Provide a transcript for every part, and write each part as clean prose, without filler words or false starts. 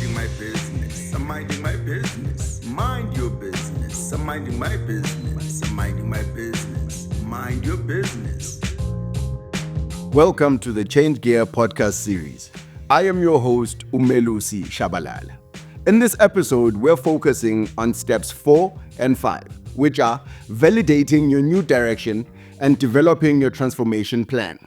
minding my business. I'm minding my business. Mind your business. I'm minding my business. I'm minding my business. Mind your business. Welcome to the Change Gear podcast series. I am your host, Melusi Tshabalala. In this episode, we're focusing on steps 4 and 5, which are validating your new direction and developing your transformation plan.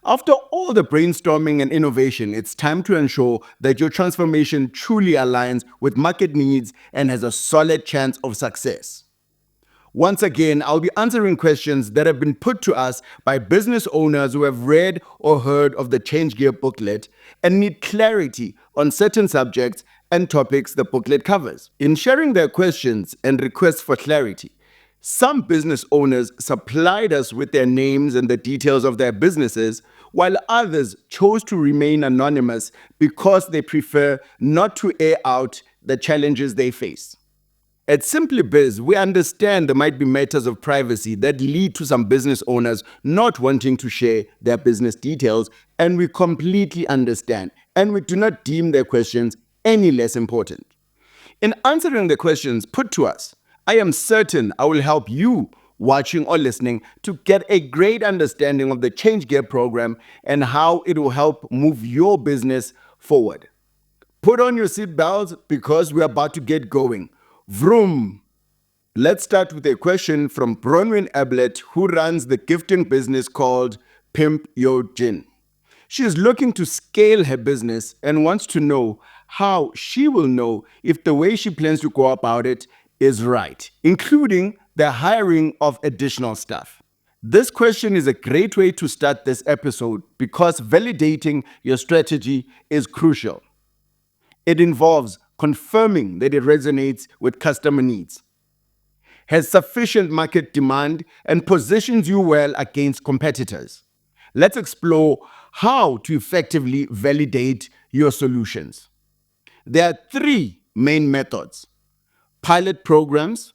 After all the brainstorming and innovation, it's time to ensure that your transformation truly aligns with market needs and has a solid chance of success. Once again, I'll be answering questions that have been put to us by business owners who have read or heard of the Change Gear booklet and need clarity on certain subjects and topics the booklet covers. In sharing their questions and requests for clarity, some business owners supplied us with their names and the details of their businesses, while others chose to remain anonymous because they prefer not to air out the challenges they face. At Simply Biz, we understand there might be matters of privacy that lead to some business owners not wanting to share their business details, and we completely understand, and we do not deem their questions any less important. In answering the questions put to us, I am certain I will help you watching or listening to get a great understanding of the Change Gear program and how it will help move your business forward. Put on your seatbelts because we're about to get going. Vroom! Let's start with a question from Bronwyn Ablett, who runs the gifting business called Pimp Yo Gin. She is looking to scale her business and wants to know how she will know if the way she plans to go about it is right, including the hiring of additional staff. This question is a great way to start this episode because validating your strategy is crucial. It involves confirming that it resonates with customer needs, has sufficient market demand, and positions you well against competitors. Let's explore how to effectively validate your solutions. There are 3 main methods: pilot programs,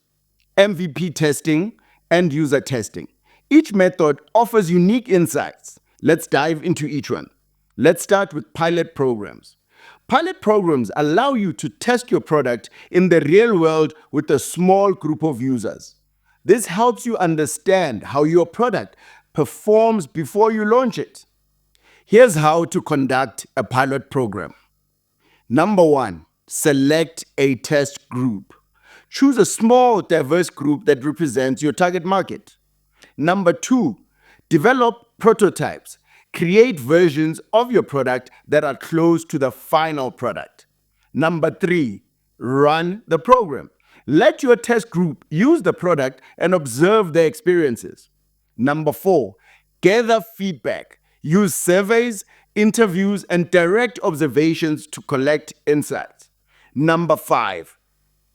MVP testing, and user testing. Each method offers unique insights. Let's dive into each one. Let's start with pilot programs. Pilot programs allow you to test your product in the real world with a small group of users. This helps you understand how your product performs before you launch it. Here's how to conduct a pilot program. Number 1, select a test group. Choose a small, diverse group that represents your target market. Number 2, develop prototypes. Create versions of your product that are close to the final product. Number 3, run the program. Let your test group use the product and observe their experiences. Number 4, gather feedback. Use surveys, interviews, and direct observations to collect insights. Number 5,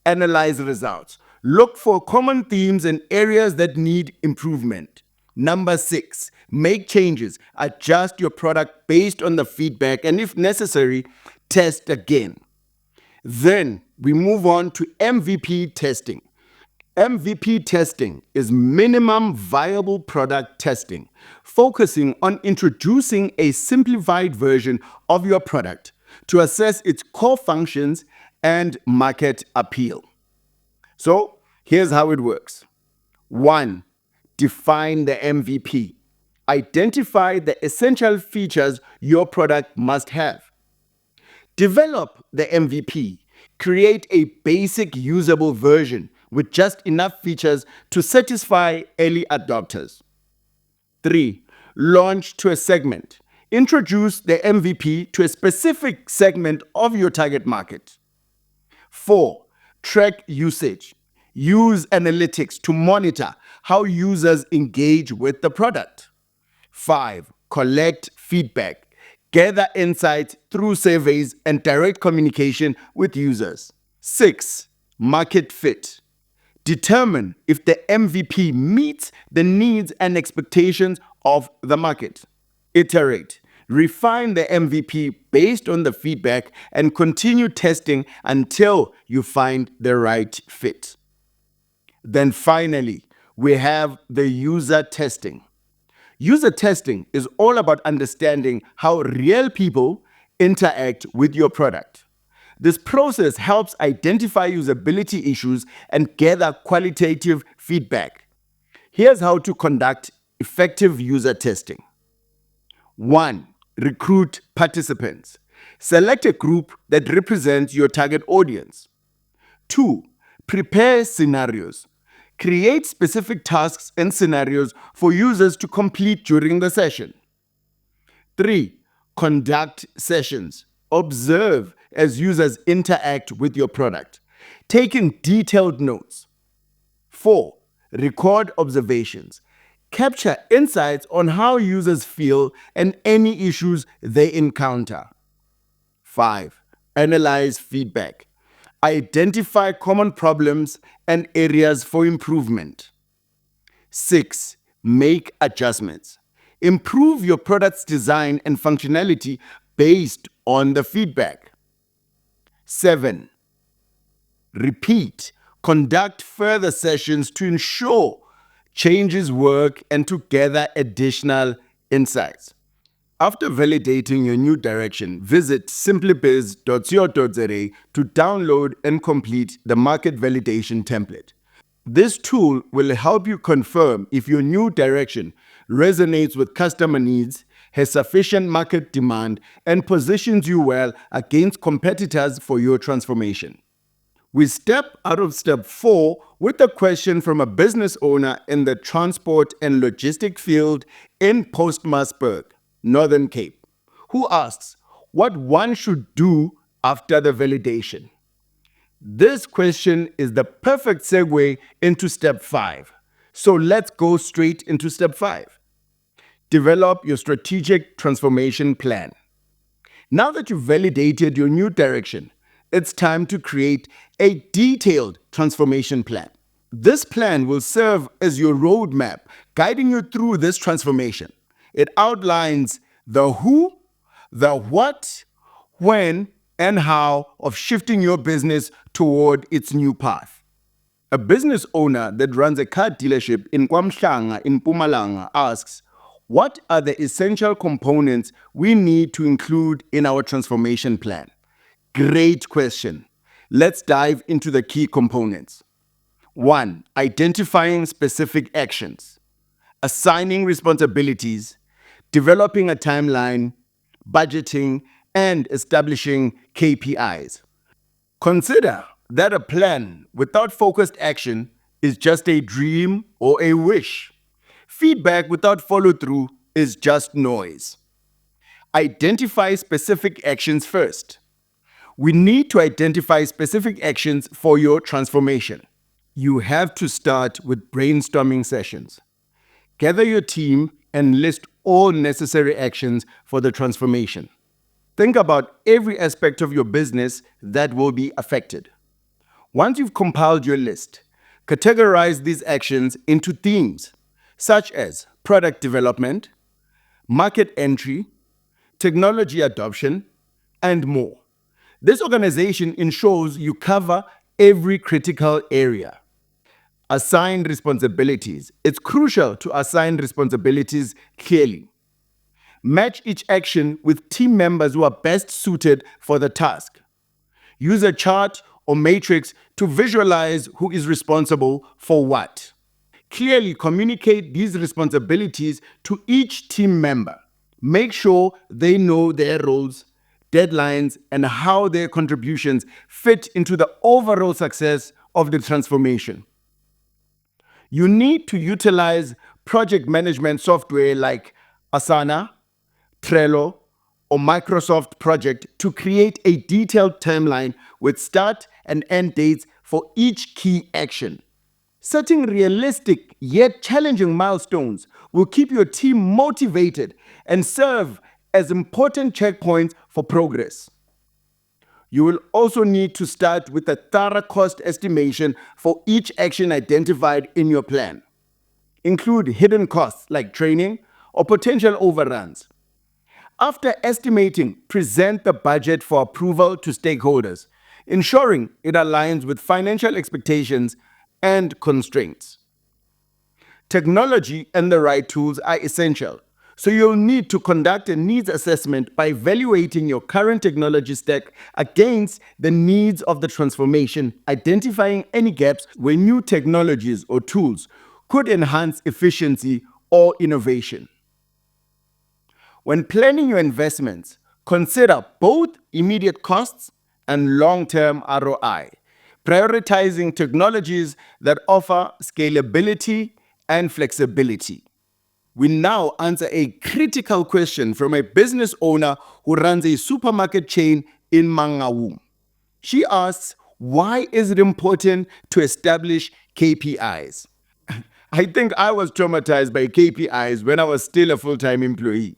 analyze results. Look for common themes and areas that need improvement. Number 6, make changes. Adjust your product based on the feedback and, if necessary, test again. Then we move on to MVP testing. MVP testing is minimum viable product testing, focusing on introducing a simplified version of your product to assess its core functions and market appeal. So here's how it works. 1, define the MVP. Identify the essential features your product must have. Develop the MVP. Create a basic usable version with just enough features to satisfy early adopters. 3, launch to a segment. Introduce the MVP to a specific segment of your target market. 4, track usage. Use analytics to monitor how users engage with the product. 5, collect feedback. Gather insights through surveys and direct communication with users. 6, market fit. Determine if the MVP meets the needs and expectations of the market. Iterate. Refine the MVP based on the feedback and continue testing until you find the right fit. Then finally, we have the user testing. User testing is all about understanding how real people interact with your product. This process helps identify usability issues and gather qualitative feedback. Here's how to conduct effective user testing. 1. Recruit participants. Select a group that represents your target audience. 2. Prepare scenarios. Create specific tasks and scenarios for users to complete during the session. 3. Conduct sessions. Observe as users interact with your product, taking detailed notes. 4. Record observations. Capture insights on how users feel and any issues they encounter. 5. Analyze feedback. Identify common problems and areas for improvement. 6. Make adjustments. Improve your product's design and functionality based on the feedback. 7. Repeat. Conduct further sessions to ensure changes work and to gather additional insights. After validating your new direction, visit simplybiz.co.za to download and complete the market validation template. This tool will help you confirm if your new direction resonates with customer needs, has sufficient market demand, and positions you well against competitors for your transformation. We step out of step 4 with a question from a business owner in the transport and logistic field in Postmasburg, Northern Cape, who asks what one should do after the validation. This question is the perfect segue into step 5. So let's go straight into step 5. Develop your strategic transformation plan. Now that you've validated your new direction, it's time to create a detailed transformation plan. This plan will serve as your roadmap, guiding you through this transformation. It outlines the who, the what, when, and how of shifting your business toward its new path. A business owner that runs a car dealership in KwaMhlanga in Mpumalanga asks, what are the essential components we need to include in our transformation plan? Great question. Let's dive into the key components. 1. Identifying specific actions, assigning responsibilities, developing a timeline, budgeting, and establishing KPIs. Consider that a plan without focused action is just a dream or a wish. Feedback without follow-through is just noise. Identify specific actions first. We need to identify specific actions for your transformation. You have to start with brainstorming sessions. Gather your team and list all necessary actions for the transformation. Think about every aspect of your business that will be affected. Once you've compiled your list, categorize these actions into themes, such as product development, market entry, technology adoption, and more. This organization ensures you cover every critical area. Assign responsibilities. It's crucial to assign responsibilities clearly. Match each action with team members who are best suited for the task. Use a chart or matrix to visualize who is responsible for what. Clearly communicate these responsibilities to each team member. Make sure they know their roles, deadlines, and how their contributions fit into the overall success of the transformation. You need to utilize project management software like Asana, Trello, or Microsoft Project to create a detailed timeline with start and end dates for each key action. Setting realistic yet challenging milestones will keep your team motivated and serve as important checkpoints for progress. You will also need to start with a thorough cost estimation for each action identified in your plan. Include hidden costs like training or potential overruns. After estimating, present the budget for approval to stakeholders, ensuring it aligns with financial expectations and constraints. Technology and the right tools are essential. So you'll need to conduct a needs assessment by evaluating your current technology stack against the needs of the transformation, identifying any gaps where new technologies or tools could enhance efficiency or innovation. When planning your investments, consider both immediate costs and long-term ROI, prioritizing technologies that offer scalability and flexibility. We now answer a critical question from a business owner who runs a supermarket chain in Mangaung. She asks, why is it important to establish KPIs? I think I was traumatized by KPIs when I was still a full-time employee.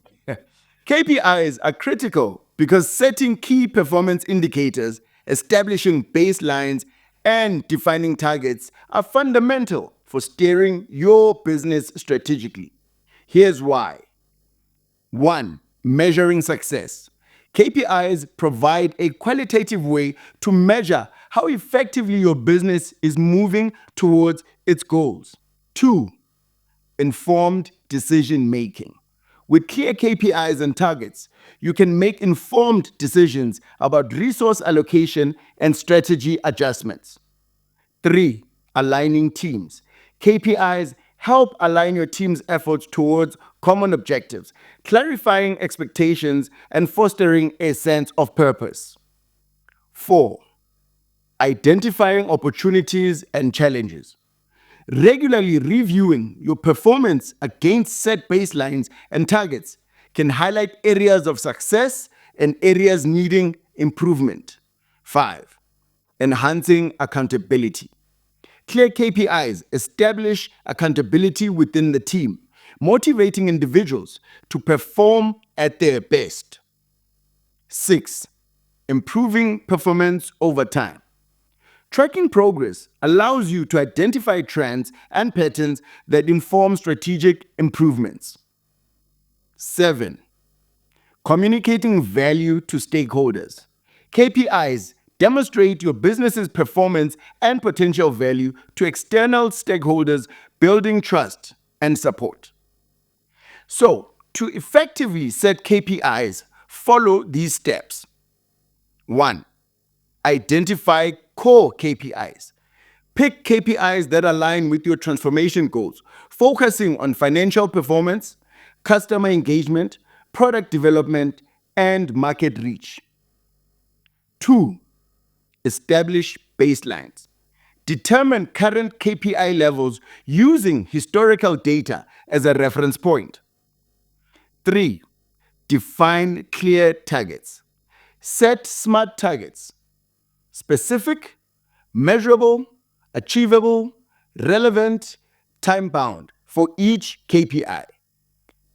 KPIs are critical because setting key performance indicators, establishing baselines, and defining targets are fundamental for steering your business strategically. Here's why. 1. Measuring success. KPIs provide a qualitative way to measure how effectively your business is moving towards its goals. 2. Informed decision making. With clear KPIs and targets, you can make informed decisions about resource allocation and strategy adjustments. 3. Aligning teams. KPIs help align your team's efforts towards common objectives, clarifying expectations and fostering a sense of purpose. 4. Identifying opportunities and challenges. Regularly reviewing your performance against set baselines and targets can highlight areas of success and areas needing improvement. 5. Enhancing accountability. Clear KPIs establish accountability within the team, motivating individuals to perform at their best. 6. Improving performance over time. Tracking progress allows you to identify trends and patterns that inform strategic improvements. 7. Communicating value to stakeholders. KPIs demonstrate your business's performance and potential value to external stakeholders, building trust and support. So, to effectively set KPIs, follow these steps. 1. Identify core KPIs. Pick KPIs that align with your transformation goals, focusing on financial performance, customer engagement, product development, and market reach. 2. Establish baselines. Determine current KPI levels using historical data as a reference point. 3. Define clear targets. Set SMART targets: specific, measurable, achievable, relevant, time-bound for each KPI.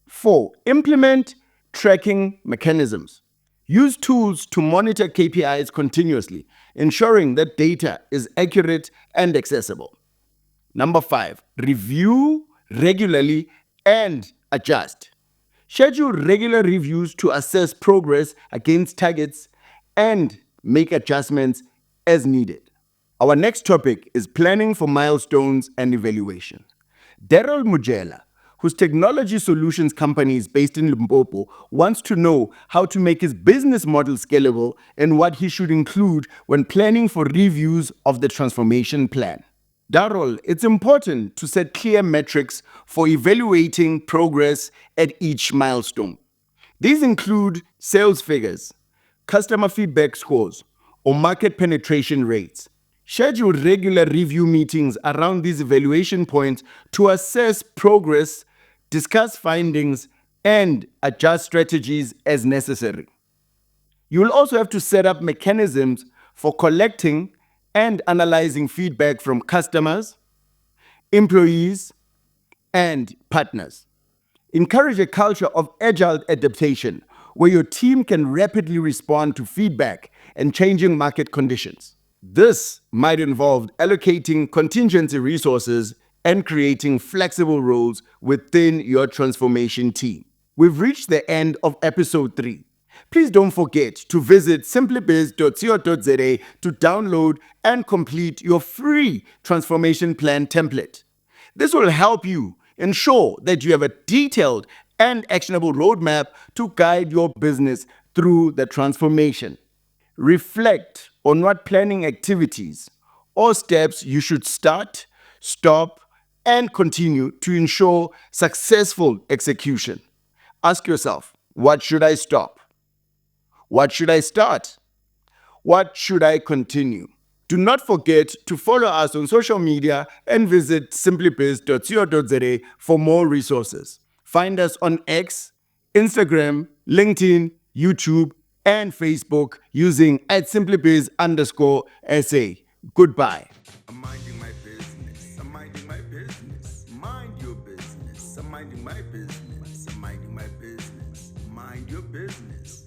4. Implement tracking mechanisms. Use tools to monitor KPIs continuously, ensuring that data is accurate and accessible. 5. Review regularly and adjust. Schedule regular reviews to assess progress against targets and make adjustments as needed. Our next topic is planning for milestones and evaluation. Daryl Mujela, whose technology solutions company is based in Limpopo, wants to know how to make his business model scalable and what he should include when planning for reviews of the transformation plan. Daryl, it's important to set clear metrics for evaluating progress at each milestone. These include sales figures, customer feedback scores, or market penetration rates. Schedule regular review meetings around these evaluation points to assess progress, discuss findings, and adjust strategies as necessary. You will also have to set up mechanisms for collecting and analyzing feedback from customers, employees, and partners. Encourage a culture of agile adaptation where your team can rapidly respond to feedback and changing market conditions. This might involve allocating contingency resources and creating flexible roles within your transformation team. We've reached the end of episode 3. Please don't forget to visit simplybiz.co.za to download and complete your free transformation plan template. This will help you ensure that you have a detailed and actionable roadmap to guide your business through the transformation. Reflect on what planning activities or steps you should start, stop, and continue to ensure successful execution. Ask yourself, what should I stop? What should I start? What should I continue? Do not forget to follow us on social media and visit simplybiz.co.za for more resources. Find us on X, Instagram, LinkedIn, YouTube, and Facebook using @simplybiz_SA. Goodbye. I'm minding my business. I'm minding my business. Mind your business. I'm minding my business. I'm minding my business. Mind your business.